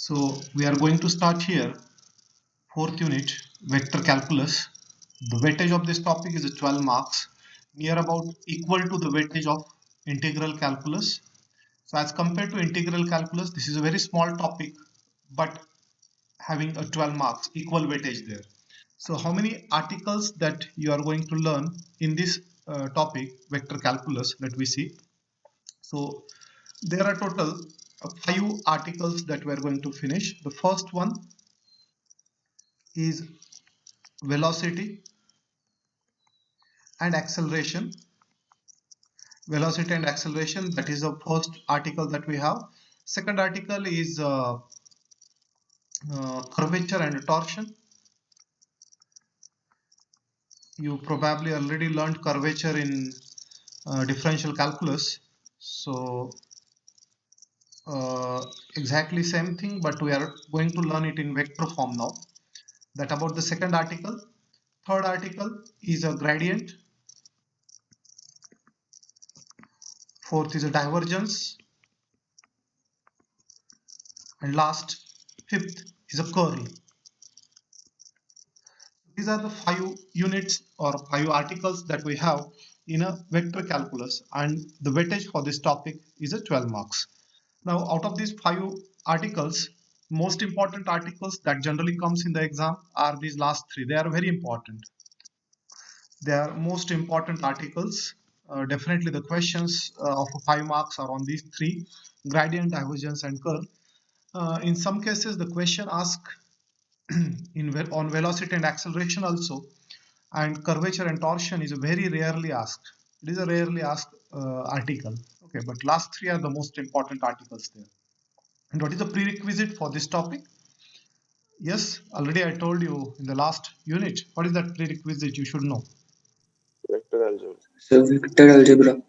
So we are going to start here, fourth unit, vector calculus. The weightage of this topic is 12 marks, near about equal to the weightage of integral calculus. So as compared to integral calculus, this is a very small topic, but having a 12 marks, equal weightage there. So how many articles that you are going to learn in this topic, vector calculus, let we see. So there are total 5 articles that we are going to finish. The first one is velocity and acceleration. Velocity and acceleration, that is the first article that we have. Second article is curvature and torsion. You probably already learned curvature in differential calculus. So exactly same thing, but we are going to learn it in vector form now. That about the second article. Third article is a gradient. Fourth is a divergence. And last, fifth is a curl. These are the 5 units or 5 articles that we have in a vector calculus, and the weightage for this topic is a 12 marks. Now out of these 5 articles, most important articles that generally comes in the exam are these last 3. They are very important. They are most important articles. Definitely the questions of 5 marks are on these 3: gradient, divergence and curl. In some cases the question asks on velocity and acceleration also, and curvature and torsion is very rarely asked. It is a rarely asked article. Okay, but last 3 are the most important articles there. And what is the prerequisite for this topic? Yes, already I told you in the last unit. What is that prerequisite you should know? Vector algebra. So vector algebra.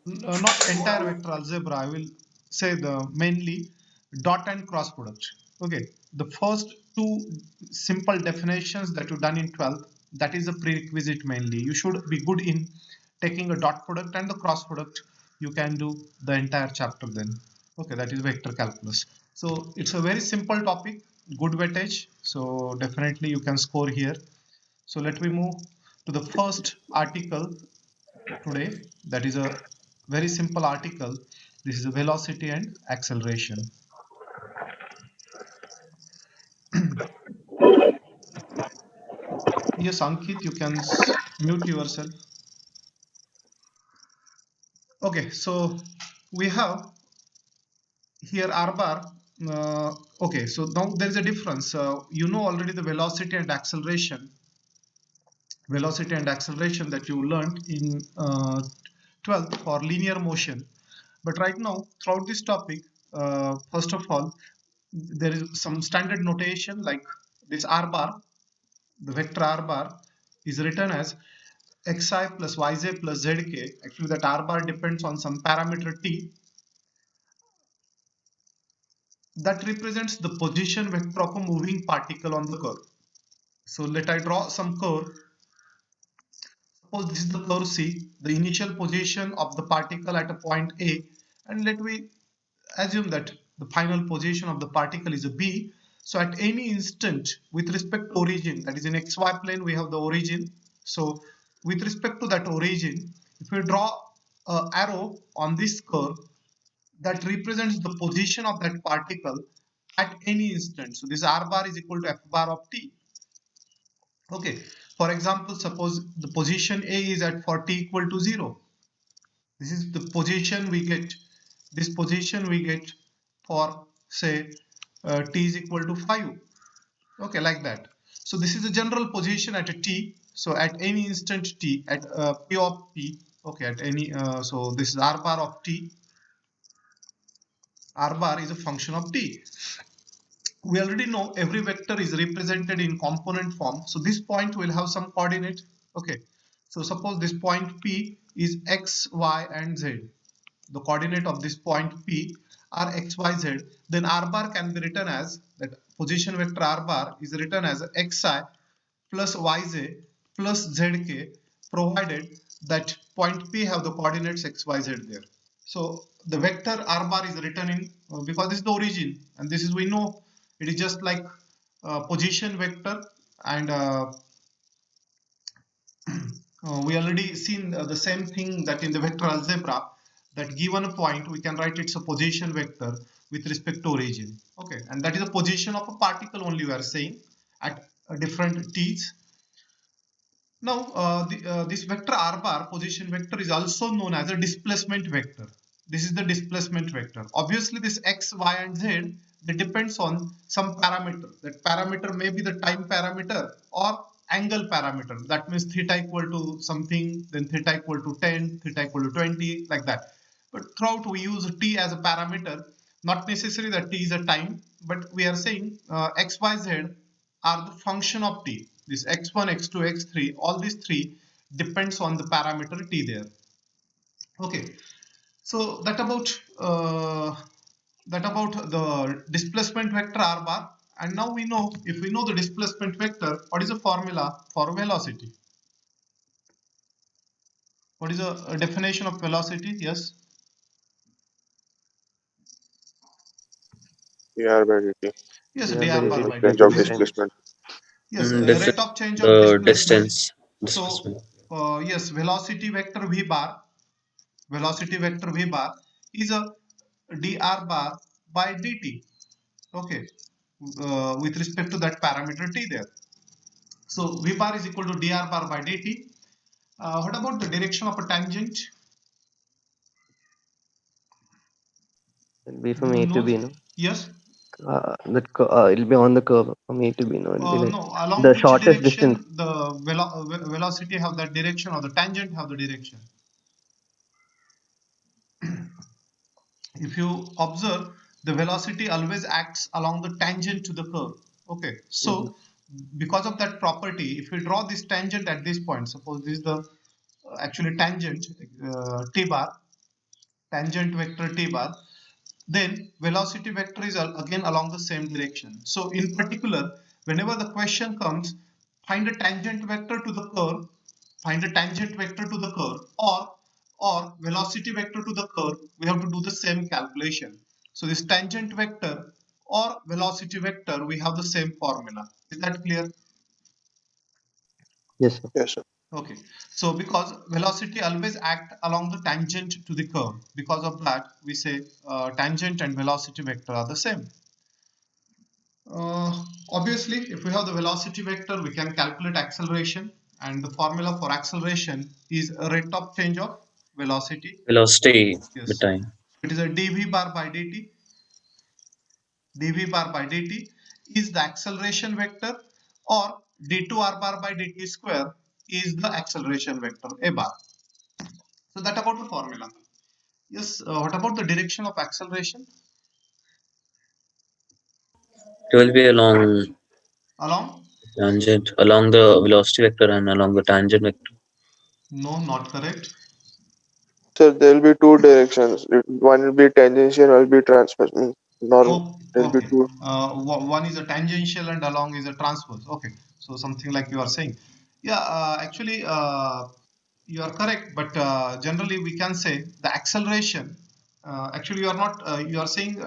Not entire vector algebra. I will say the mainly dot and cross product. Okay, the first 2 simple definitions that you done in 12th, that is a prerequisite mainly. You should be good in taking a dot product and the cross product. You can do the entire chapter then. Okay, that is vector calculus. So it's a very simple topic, good weightage. So definitely you can score here. So let me move to the first article today. That is a very simple article. This is a velocity and acceleration. Yes, Ankit, you can mute yourself. Okay, so we have here R bar. Okay, so now there is a difference. You know already the velocity and acceleration that you learned in 12th for linear motion. But right now, throughout this topic, first of all, there is some standard notation like this R bar. The vector R bar is written as xi plus yj plus zk. Actually, that R bar depends on some parameter t that represents the position vector of a moving particle on the curve. So let I draw some curve. Suppose this is the curve C, the initial position of the particle at a point A, and let me assume that the final position of the particle is a B. So at any instant with respect to origin, that is in xy plane we have the origin. So with respect to that origin, if we draw an arrow on this curve that represents the position of that particle at any instant. So this r bar is equal to f bar of t. Okay, for example, suppose the position A is at for t equal to 0. This is the position we get. This position we get for say t is equal to 5. Okay, like that. So this is the general position at a t. So at any instant t, at p of t, okay, at any, so this is r bar of t. R bar is a function of t. We already know every vector is represented in component form. So this point will have some coordinate. Okay. So suppose this point P is x, y, and z. The coordinate of this point P are x, y, z. Then R bar can be written as, that position vector R bar is written as xi plus yj plus zk, provided that point P have the coordinates x, y, z there. So the vector R bar is written in, because this is the origin, and this is we know It is just like position vector, and we already seen the same thing that in the vector algebra, that given a point we can write it's a position vector with respect to origin. Okay, and that is the position of a particle only we are saying at different t's. Now, this vector r bar position vector is also known as a displacement vector. This is the displacement vector. Obviously, this x, y, and z, it depends on some parameter. That parameter may be the time parameter or angle parameter. That means theta equal to something, then theta equal to 10, theta equal to 20, like that. But throughout we use t as a parameter. Not necessary that t is a time, but we are saying x, y, z are the function of t. This x1, x2, x3, all these three depends on the parameter t there. Okay, so that about the displacement vector r bar. And now we know, if we know the displacement vector, what is the formula for velocity? What is the definition of velocity? Yes, dr by dt. yes, dr by dr bar dt by Change dt. of Very good. distance. displacement. Yes, rate Difference of change of the displacement. distance So, displacement. yes, velocity vector v bar is a dr bar by dt. Okay, with respect to that parameter t there. So v bar is equal to dr bar by dt. What about the direction of a tangent? It'll be from A Anyone to knows? B, no? Yes. It'll be on the curve from A to B, no? It'll be like No. Along the which shortest distance. direction the velocity have that direction, or the tangent have the direction? If you observe, the velocity always acts along the tangent to the curve. Okay, Hmm. so because of that property, if we draw this tangent at this point, suppose this is the actually tangent t bar, tangent vector t bar, then velocity vector is again along the same direction. So in particular, whenever the question comes, find a tangent vector to the curve, find a tangent vector to the curve, or velocity vector to the curve, we have to do the same calculation. So this tangent vector or velocity vector, we have the same formula. Is that clear? Yes, sir. Yes, sir. Okay, so because velocity always act along the tangent to the curve, because of that we say tangent and velocity vector are the same. Obviously, if we have the velocity vector, we can calculate acceleration, and the formula for acceleration is a rate of change of velocity. Velocity with Yes, time. it is a dv bar by dt. dv bar by dt is the acceleration vector, or d2r bar by dt square is the acceleration vector a bar. So that about the formula. Yes, what about the direction of acceleration? It will be along Along? tangent, along the velocity vector and along the tangent vector. No, not correct. So there will be two directions. One will be tangential, one will be transverse. Normal. Oh, There will be okay. two. One is a tangential and along is a transverse. Okay, so something like you are saying. Yeah, actually, you are correct. But generally, we can say the acceleration. Actually, you are not. You are saying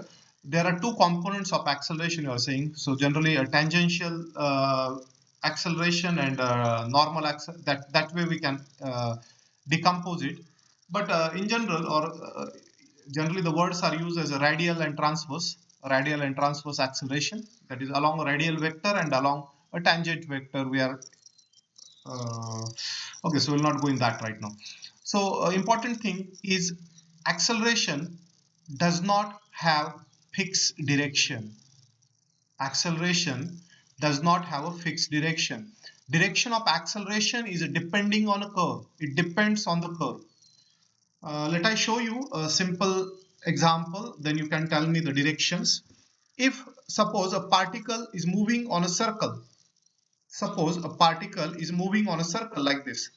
there are two components of acceleration. You are saying so. Generally, a tangential acceleration and normal that way we can decompose it. But in general, or generally the words are used as a radial and transverse acceleration, that is along a radial vector and along a tangent vector. We are uh, okay, so we'll not go in that right now. So important thing is acceleration does not have fixed direction. Acceleration does not have a fixed direction. Direction of acceleration is depending on a curve. It depends on the curve. Let I show you a simple example, then you can tell me the directions. If suppose a particle is moving on a circle, suppose a particle is moving on a circle like this.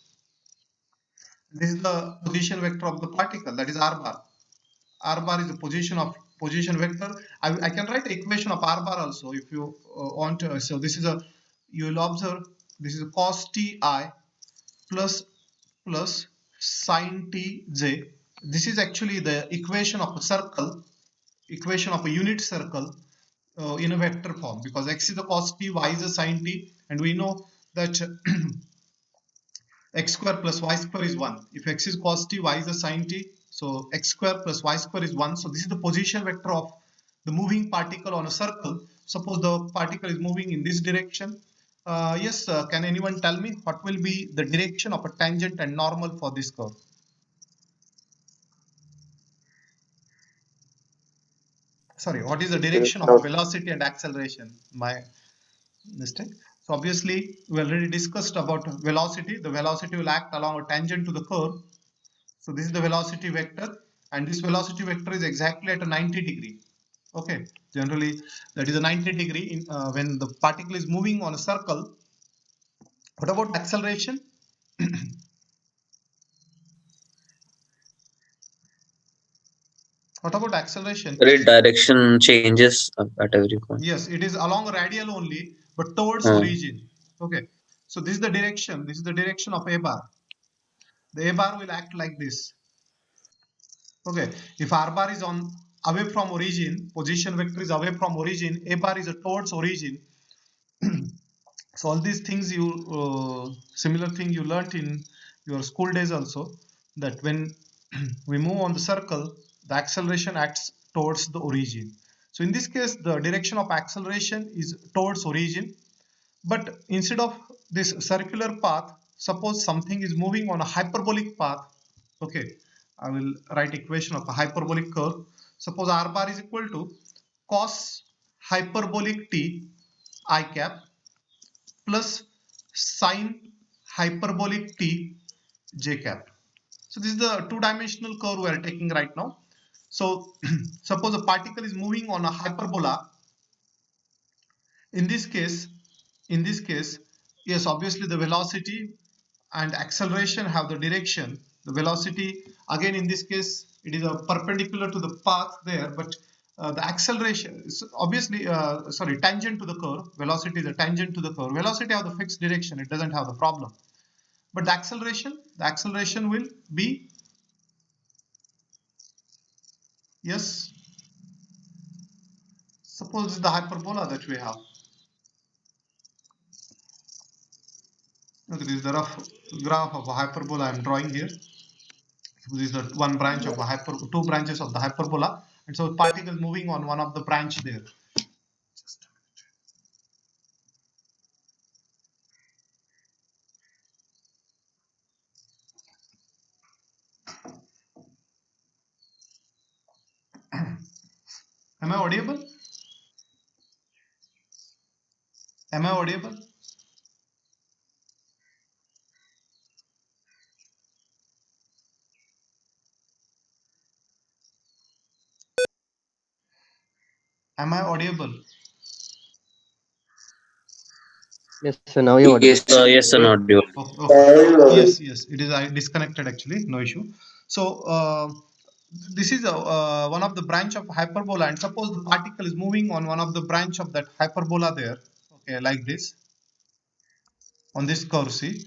This is the position vector of the particle, that is r bar. R bar is the position vector. I can write equation of r bar also if you want to. So this is a, you will observe, this is a cos ti plus sine tj. This is actually the equation of a circle, equation of a unit circle. in a vector form, because x is the cos t, y is the sin t, and we know that x square plus y square is 1. If x is cos t, y is the sin t, so x square plus y square is 1. So this is the position vector of the moving particle on a circle. Suppose the particle is moving in this direction. Yes, can anyone tell me what will be the direction of a tangent and normal for this curve? Sorry, what is the direction of a velocity and acceleration? My mistake. So obviously we already discussed about velocity. The velocity will act along a tangent to the curve. So this is the velocity vector, and this velocity vector is exactly at a 90 degree. Okay, generally that is a 90 degree when the particle is moving on a circle. What about acceleration? What about acceleration? Right, direction changes at every point. Yes, it is along radial only, but towards Hmm. origin. Okay, so this is the direction. This is the direction of a bar. The a bar will act like this. Okay, if r bar is on away from origin, position vector is away from origin, a bar is towards origin. So all these things you similar thing you learnt in your school days also, that when we move on the circle, the acceleration acts towards the origin. So in this case, the direction of acceleration is towards origin, but instead of this circular path, suppose something is moving on a hyperbolic path. Okay, I will write equation of a hyperbolic curve. Suppose r bar is equal to cos hyperbolic t I cap plus sine hyperbolic t j cap. So this is the two-dimensional curve we are taking right now. So suppose a particle is moving on a hyperbola. In this case, yes, obviously the velocity and acceleration have the direction. The velocity, again in this case, it is a perpendicular to the path there, but the acceleration is obviously sorry, tangent to the curve. Velocity is a tangent to the curve. Velocity have the fixed direction, it doesn't have the problem. But the acceleration will be, yes, suppose this is the hyperbola that we have. Okay, this is the rough graph of a hyperbola I'm drawing here. This is the one branch of a two branches of the hyperbola, and so particle moving on one of the branch there. Just am I audible? Am I audible? Am I audible? Yes, sir. Now you're audible. Yes, sir, not dual. Yes, it is. I disconnected actually, no issue. So this is one of the branch of hyperbola, and suppose the particle is moving on one of the branch of that hyperbola there. Okay, like this on this curve. See.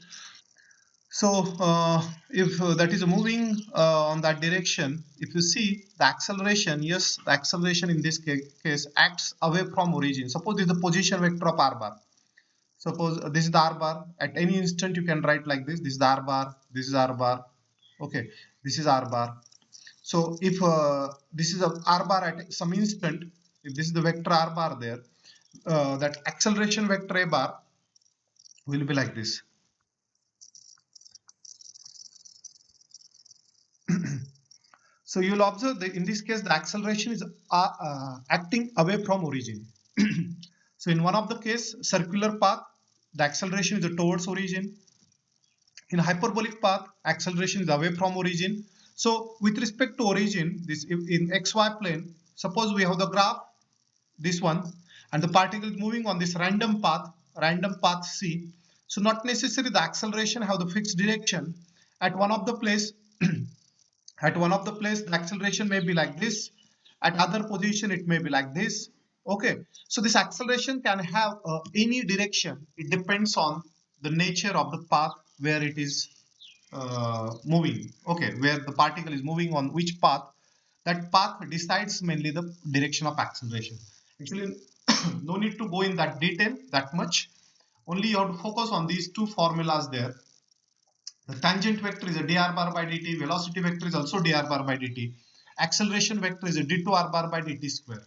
So if that is moving on that direction, if you see the acceleration, yes, the acceleration in this case acts away from origin. Suppose this is the position vector of r bar. Suppose this is the r bar. At any instant you can write like this. This is the r bar. This is r bar. Okay, this is r bar. So if this is a r bar at some instant, if this is the vector r bar there, that acceleration vector a bar will be like this. So you'll observe that in this case the acceleration is acting away from origin. So in one of the case, circular path, the acceleration is towards origin. In hyperbolic path, acceleration is away from origin. So with respect to origin, this in xy plane, suppose we have the graph, this one, and the particle is moving on this random path C. So not necessarily the acceleration have the fixed direction. At one of the place the acceleration may be like this. At other position it may be like this. Okay, so this acceleration can have any direction. It depends on the nature of the path where it is moving. Okay, where the particle is moving on which path, that path decides mainly the direction of acceleration. Actually no need to go in that detail that much. Only you have to focus on these two formulas there. The tangent vector is a dr bar by dt, velocity vector is also dr bar by dt, acceleration vector is a d2r bar by dt square.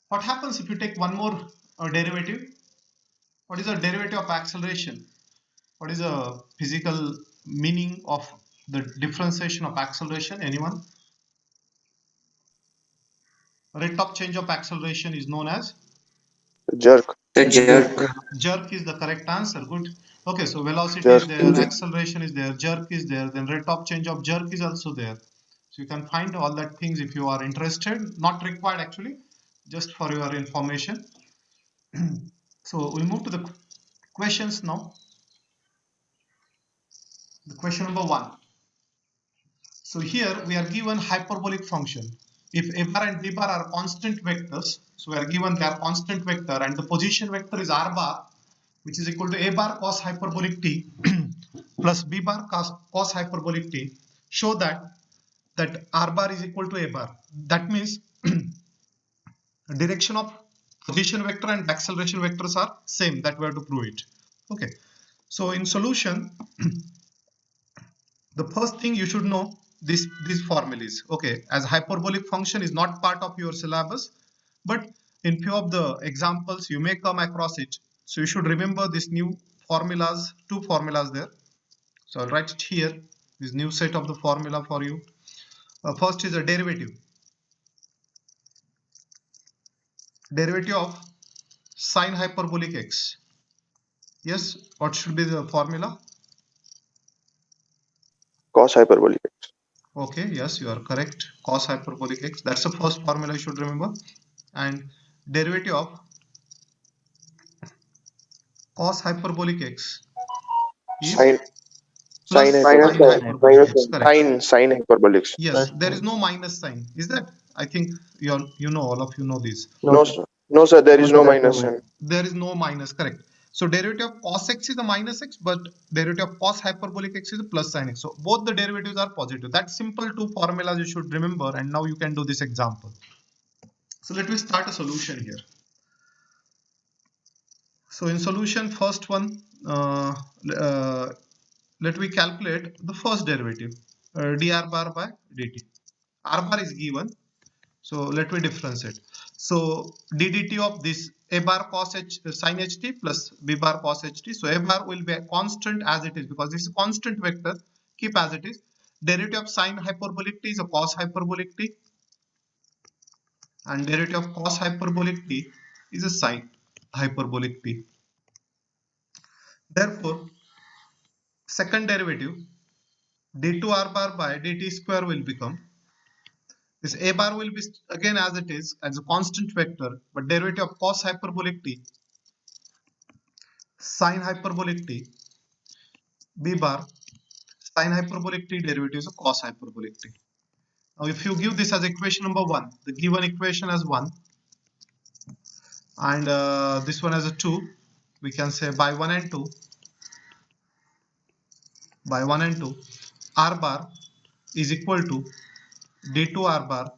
What happens if you take one more derivative? What is the derivative of acceleration? What is the physical meaning of the differentiation of acceleration? Anyone? Rate of change of acceleration is known as Jerk. The jerk. jerk is the correct answer. Good. Okay, so velocity Jerk. is there, acceleration is there, jerk is there, then rate of change of jerk is also there. So you can find all that things if you are interested. Not required actually, just for your information. So we'll move to the questions now. The question number 1. So here we are given hyperbolic function. If a bar and b bar are constant vectors, so we are given they are constant vector and the position vector is r bar, which is equal to a bar cos hyperbolic t plus b bar cos hyperbolic t. Show that r bar is equal to a bar. That means direction of position vector and acceleration vectors are same. That we have to prove it. Okay. So in solution, the first thing you should know these formulas. Okay, as hyperbolic function is not part of your syllabus, but in few of the examples you may come across it. So you should remember this new formulas, two formulas there. So I'll write it here. This new set of the formula for you. First is a derivative. Derivative of sine hyperbolic x. Yes, what should be the formula? Cos hyperbolic x. Okay, yes, you are correct. Cos hyperbolic x. That's the first formula you should remember. And derivative of cos hyperbolic x is Sine. plus Sine sine hyperbolic. hyperbolic x. Correct. Sine hyperbolic. Yes, Plus there is sine. no minus sign. Is that? I think you know, all of you know this. No, sir. No, sir. There is no minus sign. There is no minus. Correct. So derivative of cos x is a minus x, but derivative of cos hyperbolic x is a plus sin x. So both the derivatives are positive. That simple two formulas you should remember, and now you can do this example. So let me start a solution here. So in solution, first one, let me calculate the first derivative, dr bar by dt. R bar is given, so let me differentiate. So ddt of this a bar cos h sin ht plus b bar cos ht. So a bar will be a constant as it is because this is a constant vector. Keep as it is. Derivative of sine hyperbolic t is a cos hyperbolic t, and derivative of cos hyperbolic t is a sine hyperbolic t. Therefore, second derivative d2r bar by dt square will become this a bar will be again as it is as a constant vector, but derivative of cos hyperbolic t sine hyperbolic t b bar sine hyperbolic t derivative of cos hyperbolic t. Now if you give this as equation number 1, the given equation as 1 and this one as a 2, we can say by 1 and 2 r bar is equal to d2r bar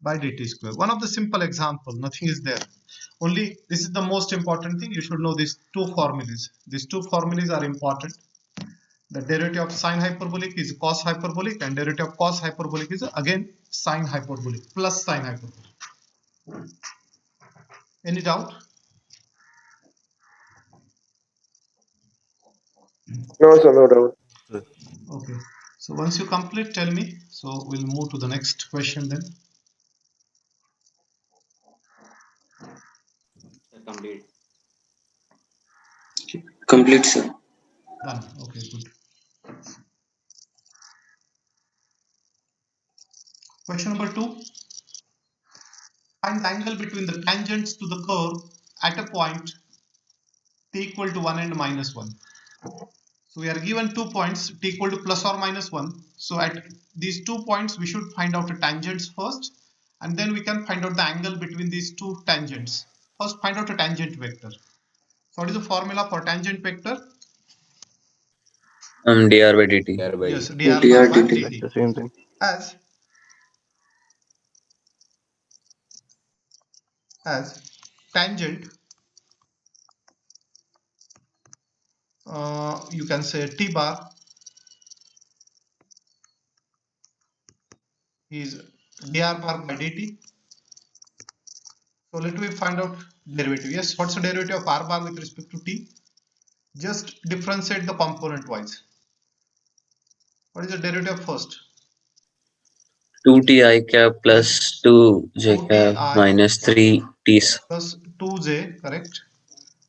by dt square. One of the simple example, nothing is there. Only this is the most important thing. You should know these two formulas. These two formulas are important. The derivative of sine hyperbolic is cos hyperbolic, and derivative of cos hyperbolic is again sine hyperbolic plus sine hyperbolic. Any doubt? No, sir. No doubt. Okay. So once you complete, tell me. So we'll move to the next question then. Complete. Complete, sir. Done. Okay, good. Question number 2. Find the angle between the tangents to the curve at a point t equal to 1 and minus 1. So we are given 2 points t equal to plus or minus 1. So at these 2 points we should find out the tangents first, and then we can find out the angle between these two tangents. First find out a tangent vector. So what is the formula for tangent vector? dr by dt. Yes, dr bar by dt. dt. The same thing. As tangent, you can say t bar is dr bar by dt. So let me find out derivative. Yes, what's the derivative of r bar with respect to t? Just differentiate the component wise. What is the derivative first? 2t I cap plus 2j 2ti cap minus 3t plus 2j, correct?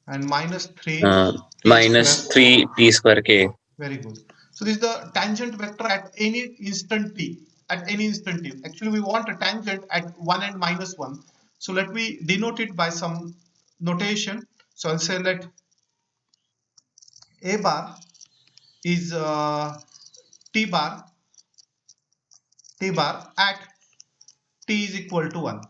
And minus 3 uh, k minus square. 3t square k. Very good. So this is the tangent vector at any instant t. At any instant t. Actually, we want a tangent at 1 and minus 1. So let me denote it by some notation. So I'll say that a bar is t bar at t is equal to 1.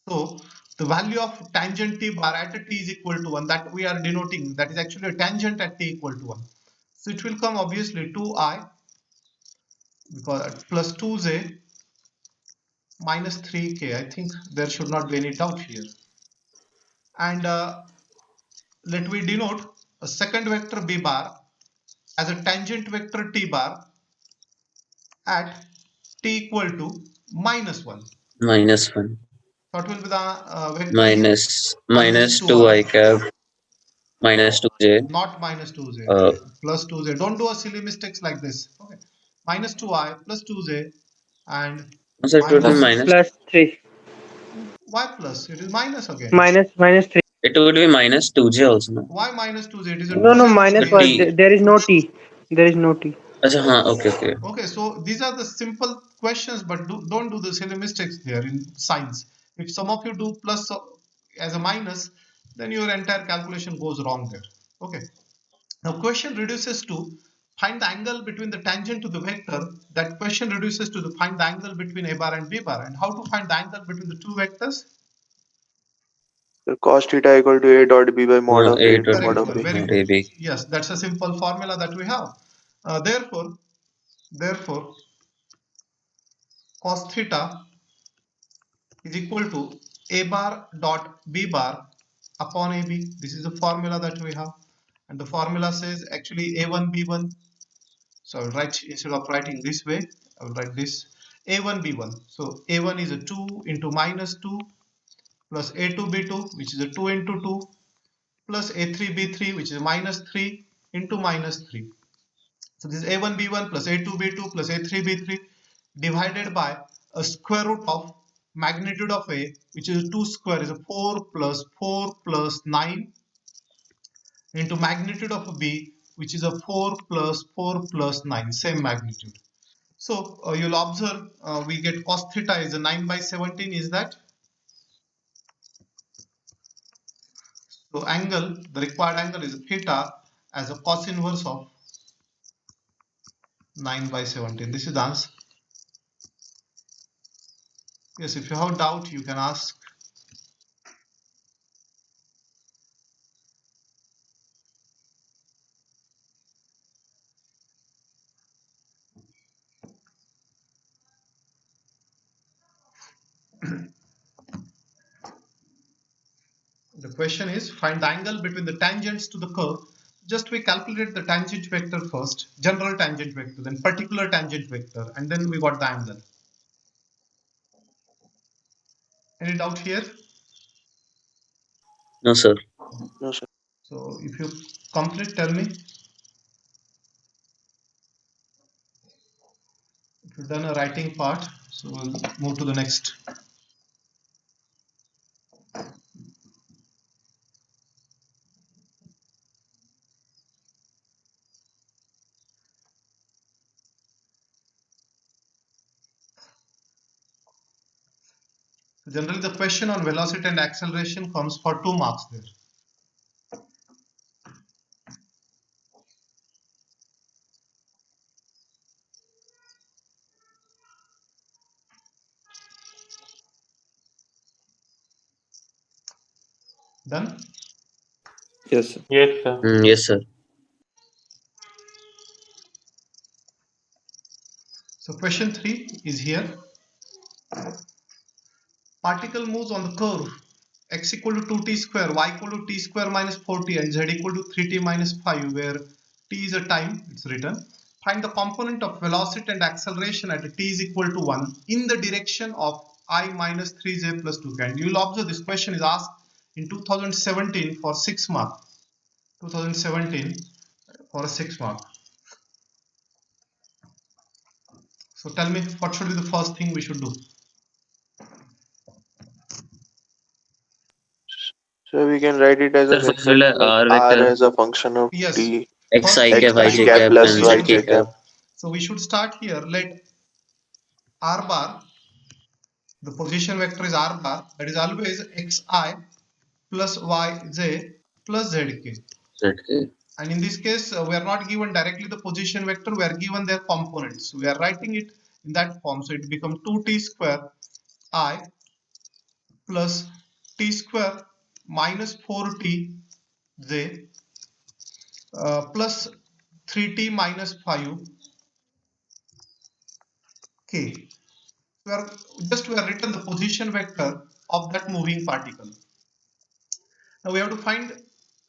So the value of tangent t bar at t is equal to 1, that we are denoting, that is actually a tangent at t equal to 1. So it will come obviously 2i because plus 2j minus 3k. I think there should not be any doubt here. And let me denote a second vector b bar as a tangent vector t bar at t equal to minus 1. Minus 1 What will be the vector here? minus 2 2i. I cap minus 2j. Not minus 2j, Uh, plus 2j. Don't do a silly mistakes like this. Okay, minus 2i plus 2j and so it would be minus minus. Plus 3. y plus. It is minus again. Minus 3. It would be minus 2j also, no? Why minus 2j? It is a No, 2j over minus here. 1. T. There is no T. There is no T. Acha, हाँ, okay. Okay, so these are the simple questions, but don't do the silly mistakes here in science. If some of you do plus as a minus, then your entire calculation goes wrong there. Okay. Now question reduces to find the angle between the tangent to the vector. That question reduces to the find the angle between a bar and b bar. And how to find the angle between the two vectors? So cos theta equal to a dot b by mod of a A dot mod Correct, of sir. b. Very not good. AB. Yes, that's a simple formula that we have. Therefore, cos theta is equal to a bar dot b bar upon ab. This is the formula that we have. And the formula says actually a1 b1. So I will write, instead of writing this way, I will write this a1 b1. So a1 is a 2 into minus 2 plus a2 b2, which is a 2 into 2, plus a3 b3, which is minus 3 into minus 3. So this is a1 b1 plus a2 b2 plus a3 b3 divided by a square root of magnitude of a, which is 2 square, is a 4 plus 9, into magnitude of b, which is a 4 plus 9, same magnitude. So you'll observe we get cos theta is a 9 by 17, is that? So angle, the required angle is theta as a cos inverse of 9 by 17. This is the answer. Yes, if you have doubt, you can ask. The question is find the angle between the tangents to the curve. Just we calculate the tangent vector first, general tangent vector, then particular tangent vector, and then we got the angle. Any doubt here? No, sir. No, sir. So if you complete, tell me. If you've done a writing part, so we'll move to the next. Generally, the question on velocity and acceleration comes for 2 marks there. Done? Yes, sir. Yes, sir. So question 3 is here. Particle moves on the curve x equal to 2t square, y equal to t square minus 4t, and z equal to 3t minus 5, where t is a time, it's written. Find the component of velocity and acceleration at t is equal to 1 in the direction of I minus 3j plus 2k. And you will observe this question is asked in 2017 for 6 mark. 2017 for a 6 mark. So tell me, what should be the first thing we should do? So we can write it as a The vector formula like R r vector as a function of Yes. t, x First I we cap, should y x find j the cap cap, plus and z y position k j vector. cap. cap. So we should start here. Let r bar, the position vector is r bar, that is always xi plus yj plus zk. ZK. And in this case, we are not given directly the position vector, we are given their components. We are writing it in that form. So it becomes 2t square I plus t square minus 4t j plus 3t minus 5 k. We have written the position vector of that moving particle. Now we have to find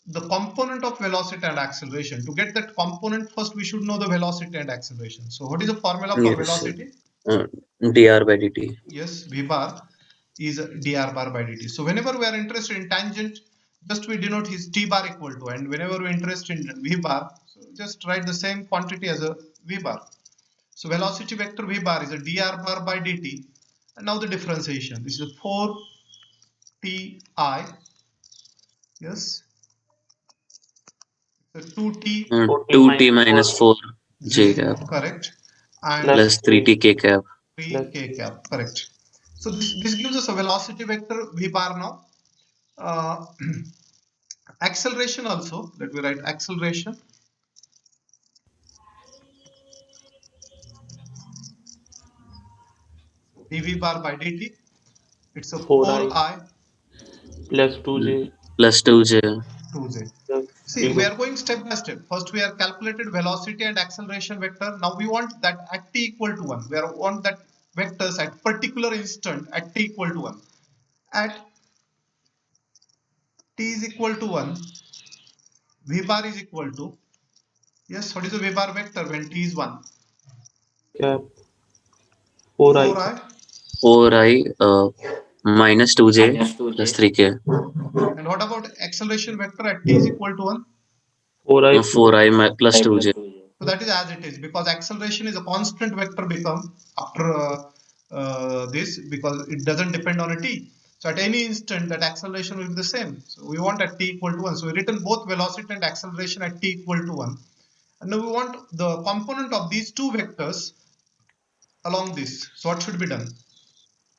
the component of velocity and acceleration. To get that component, first we should know the velocity and acceleration. So what is the formula for Yes. velocity? Uh, dr by dt. Yes, v bar is dr bar by dt. So whenever we are interested in tangent, just we denote his t bar equal to, and whenever we are interested in v bar, so just write the same quantity as a v bar. So velocity vector v bar is a dr bar by dt. And now the differentiation. This is 4ti, yes, so 2t 2t minus 4 j j, cap correct, and plus 3t k cap. 3k cap, correct. So this gives us a velocity vector v bar now. Uh, acceleration also, let me write acceleration dv bar by dt. It's a 4i plus 2j Plus 2j. 2j. plus See, we 0. are going step by step. First, we are calculated velocity and acceleration vector. Now we want that at t equal to 1. We want that vectors at particular instant at t equal to 1. At t is equal to 1, v bar is equal to, yes, what is the v bar vector when t is 1? Cap 4i 4i. 4i minus 2j minus 2j plus 3k. And what about acceleration vector at t is equal to 1? 4i plus 4i plus I plus 2j. 2j. So that is as it is, because acceleration is a constant vector become after this, because it doesn't depend on a t. So at any instant that acceleration will be the same. So we want at t equal to 1. So we written both velocity and acceleration at t equal to 1. And now we want the component of these two vectors along this. So what should be done?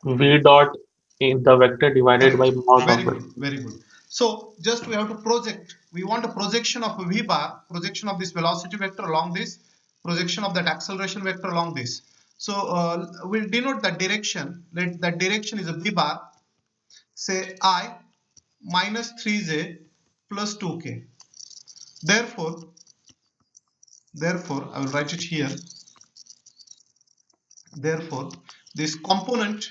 v dot in the vector divided by Correct. mod Very of good. vector. Very good. So just we have to project. We want a projection of a v bar, projection of this velocity vector along this, projection of that acceleration vector along this. So we'll denote that direction. Let that direction is a v bar. Say I minus 3j plus 2k. Therefore, I will write it here. Therefore, this component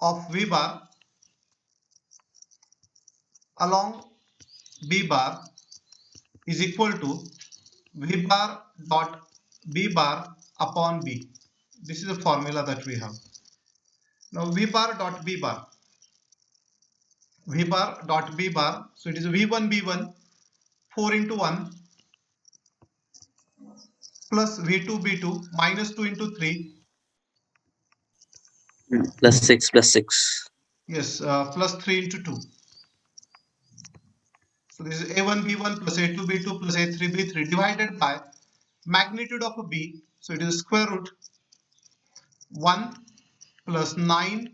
of v bar along b bar is equal to v bar dot b bar upon b. This is a formula that we have. Now v bar dot b bar, so it is v1 b1 4 into 1 plus v2 b2 minus 2 into 3, Plus 6 plus 6. yes, plus 3 into 2. So this is a1 b1 plus a2 b2 plus a3 b3 divided by magnitude of a b. So it is square root 1 plus 9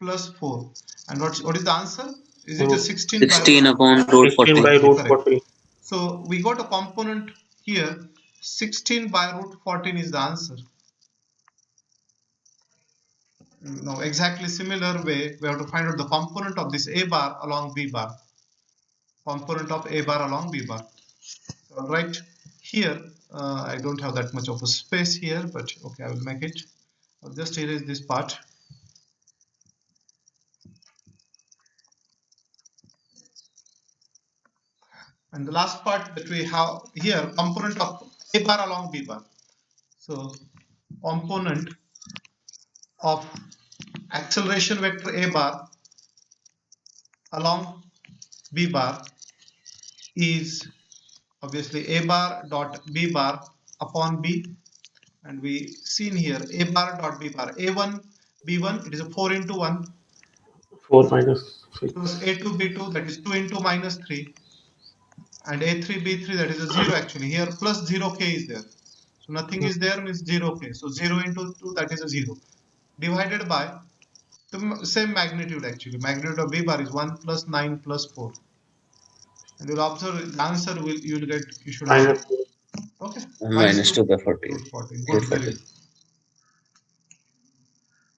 plus 4. And what is the answer? Is it a 16 by 16 root? upon root 16 by 40. root Correct. 40. So we got a component here. 16 by root 14 is the answer. Now exactly similar way we have to find out the component of this a bar along b bar. Component of a bar along b bar. So right here I don't have that much of a space here, but okay, I will make it. I'll just erase this part. And the last part that we have here, component of A bar along B bar. So component of acceleration vector A bar along B bar is obviously A bar dot B bar upon B, and we seen here A bar dot B bar A1 B1, it is a 4 into 1 4 minus 6. plus A2 B2, that is 2 into minus 3, and A3 B3, that is a 0 actually. Here plus 0k is there. So nothing is there means 0k. So 0 into 2, that is a 0. Divided by the same magnitude actually. Magnitude of B bar is 1 plus 9 plus 4. And you'll observe the answer you will get, you should have. Minus Okay. minus 2 by 40. Good, 14. Good, very good.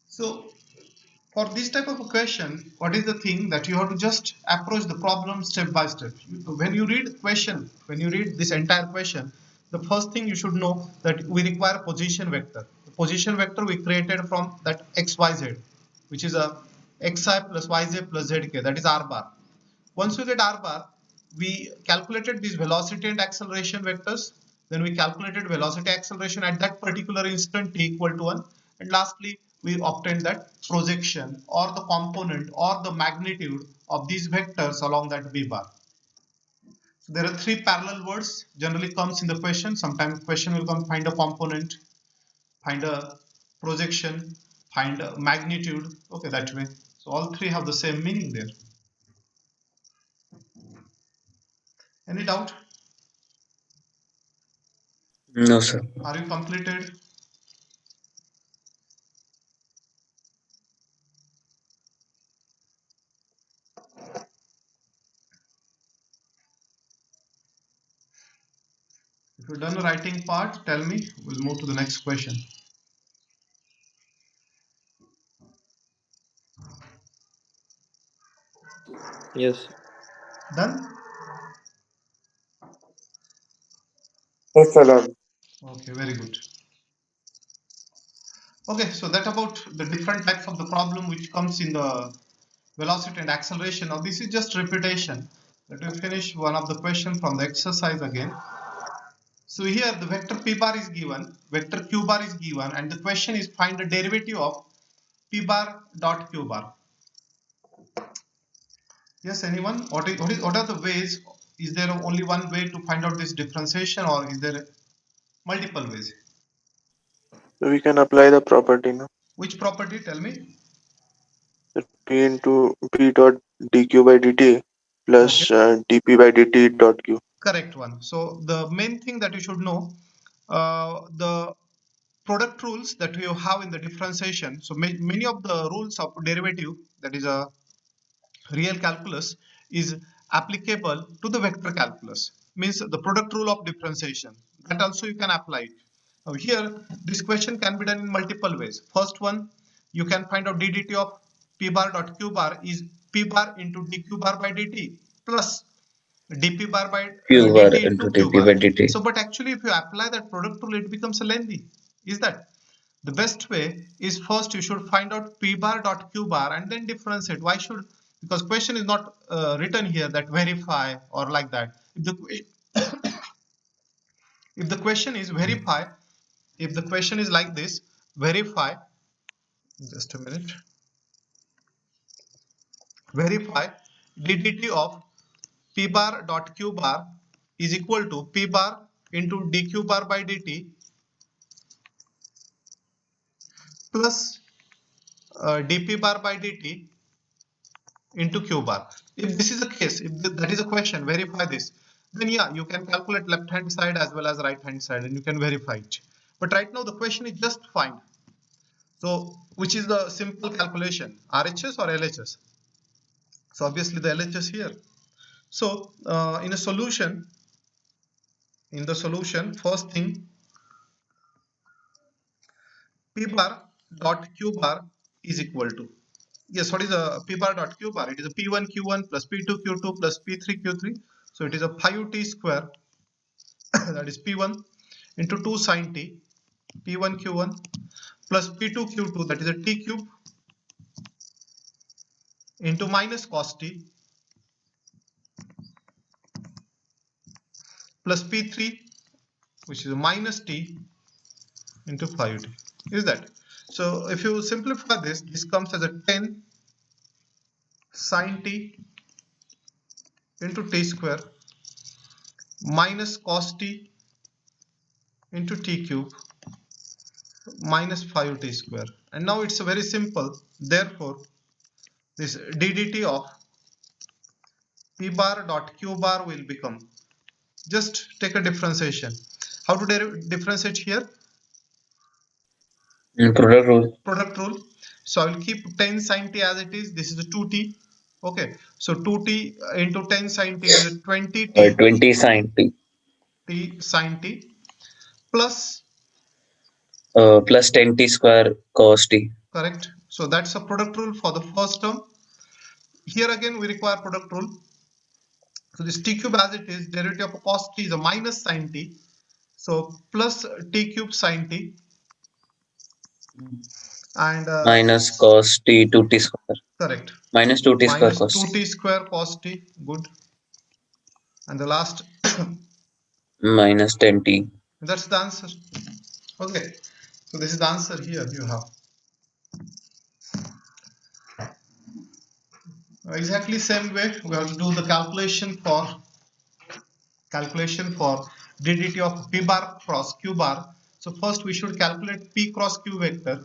So for this type of a question, what is the thing that you have to just approach the problem step by step. When you read question, when you read this entire question, the first thing you should know that we require position vector. The position vector we created from that xyz, which is a xi plus yj plus zk, that is r bar. Once we get r bar, we calculated these velocity and acceleration vectors. Then we calculated velocity acceleration at that particular instant t equal to 1. And lastly, we obtained that projection or the component or the magnitude of these vectors along that b bar. So there are three parallel words generally comes in the question. Sometimes question will come find a component, find a projection, find a magnitude. Okay, that way. So all three have the same meaning there. Any doubt? No, sir. Are you completed? If you've done the writing part, tell me. We'll move to the next question. Yes. Done? Yes, sir. Done. Okay, very good. Okay, so that about the different types of the problem which comes in the velocity and acceleration. Now this is just repetition. Let me finish one of the question from the exercise again. So here the vector p bar is given, vector q bar is given, and the question is find the derivative of p bar dot q bar. Yes, anyone? What are the ways? Is there only one way to find out this differentiation, or is there multiple ways? So we can apply the property now. Which property? Tell me. That P into P dot dq by dt plus dp by dt dot q. Correct one. So the main thing that you should know, the product rules that we have in the differentiation. So many of the rules of derivative, that is a real calculus, is applicable to the vector calculus. Means the product rule of differentiation, that also you can apply it. Now here this question can be done in multiple ways. First one, you can find out ddt of p bar dot q bar is p bar into dq bar by dt plus dp bar by Q bar dt into into q dp by bar. dt. So but actually if you apply that product rule, it becomes a lengthy. Is that the best way? Is first you should find out p bar dot q bar and then differentiate. Why should? Because question is not written here that verify or like that. If the question is verify, if the question is like this, verify, just a minute, verify ddt of p bar dot q bar is equal to p bar into dq bar by dt plus dp bar by dt into q bar. If this is the case, if that is a question, verify this, then yeah, you can calculate left hand side as well as right hand side and you can verify it. But right now the question is just find. So which is the simple calculation, RHS or LHS? So obviously the LHS here. So in the solution, first thing, p bar dot q bar is equal to, yes, what is a p bar dot q bar? It is a p1 q1 plus p2 q2 plus p3 q3. So it is a 5t square that is p1 into 2 sine t, p1 q1 plus p2 q2, that is a t cube, into minus cos t plus p3, which is minus t into 5t. Is that? So if you simplify this, this comes as a 10 sine t into t square minus cos t into t cube minus 5t square. And now it's very simple. Therefore, this ddt of p bar dot q bar will become, just take a differentiation. How to differentiate here? Product rule. Product rule. So I will keep 10 sine t as it is. This is a 2t. Okay. So 2t into 10 sine t is a 20t 20 sine t sine t plus, plus 10t square cos t. correct. So that's a product rule for the first term. Here again we require product rule. So this t cube as it is, derivative of cos t is a minus sine t. So plus t cube sine t and Minus cos t 2t square. correct. Minus 2t square Minus cos t. 2t square cos t. Good. And the last Minus 10t. that's the answer. Okay. So this is the answer here you have. Exactly same way we have to do the calculation for ddt of p bar cross q bar. So first we should calculate p cross q vector,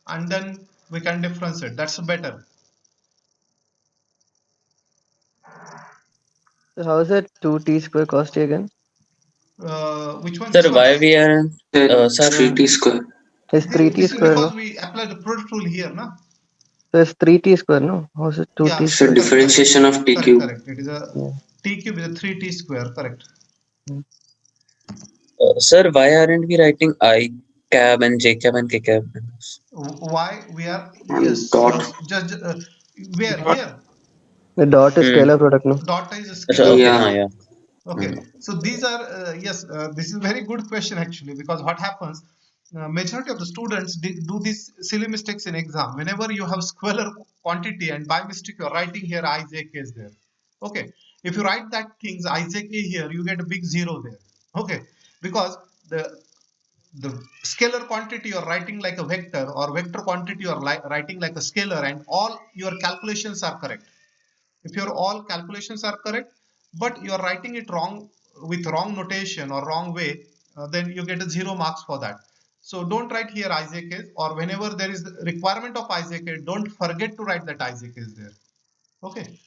and then we can differentiate. That's better. So how is it 2t square cos t again? Which one? Sir, This one? why we are sir 3t square. It's 3t This is square, because no? we apply the product rule here, no? So it's 3t square, no? How is it 2t Yeah, So square? differentiation of t correct, cube. correct. It is a Yeah. t cube is a 3t square, correct. sir, why aren't we writing I cab and J cab and K cab? Why we are, And yes, dot. just where here The dot is scalar product, no? dot is a Achha, scalar okay, Yeah. product. yeah. Okay, so these are yes, this is very good question actually, because what happens, majority of the students do these silly mistakes in exam. Whenever you have scalar quantity and by mistake you're writing here ijk is there. Okay, if you write that things ijk here, you get a big zero there. Okay, because the scalar quantity you're writing like a vector, or vector quantity you're writing like a scalar, and all your calculations are correct. If your all calculations are correct, but you are writing it wrong with wrong notation or wrong way, then you get a 0 marks for that. So don't write here Isaac is, or whenever there is the requirement of Isaac is, don't forget to write that Isaac is there. Okay.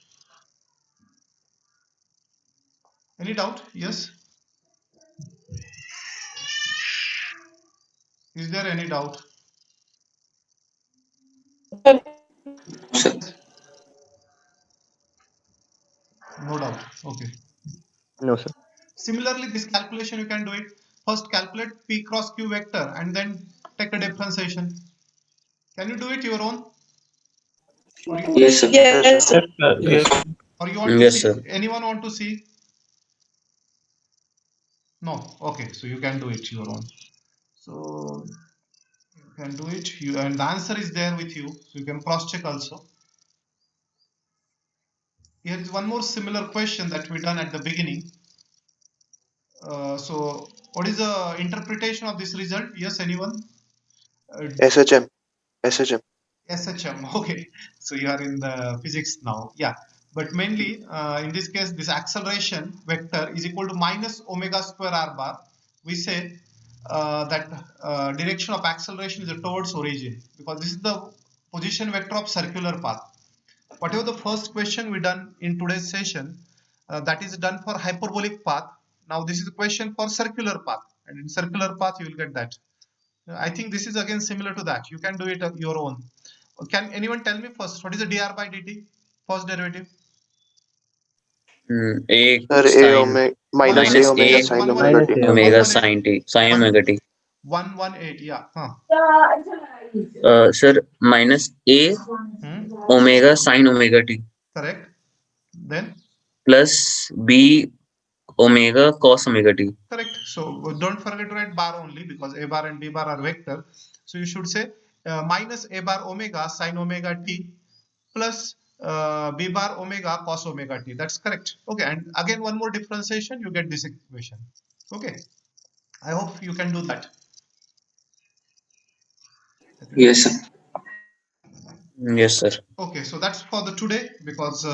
Any doubt? Yes. Is there any doubt? So No doubt. Okay. No, sir. Similarly, this calculation you can do it. First calculate P cross Q vector and then take a differentiation. Can you do it your own? Or you, yes, sir. Yes, sir. Yes. or you want to Yes, see? sir. Anyone want to see? No. Okay. So you can do it your own. So you can do it. You, and the answer is there with you. So you can cross check also. Here is one more similar question that we done at the beginning. So what is the interpretation of this result? Yes, anyone? SHM. SHM. SHM. Okay, so you are in the physics now. Yeah, but mainly in this case, this acceleration vector is equal to minus omega square r bar. We say that direction of acceleration is towards origin, because this is the position vector of circular path. Whatever the first question we done in today's session, that is done for hyperbolic path. Now this is a question for circular path, and in circular path you will get that. I think this is again similar to that. You can do it your own. Can anyone tell me first what is the dr by dt? First derivative. A Sir, A sine omega minus A minus omega A sine Minus omega t. A omega 118. sine t sine omega t. 118. Yeah. Sir, minus A omega sine omega t Correct. Then plus B omega cos omega t. Correct. So don't forget to write bar only, because a bar and b bar are vector. So you should say minus a bar omega sin omega t plus b bar omega cos omega t. That's correct. Okay. And again, one more differentiation, you get this equation. Okay. I hope you can do that. Yes, sir. Yes, sir. Okay. So that's for the today, because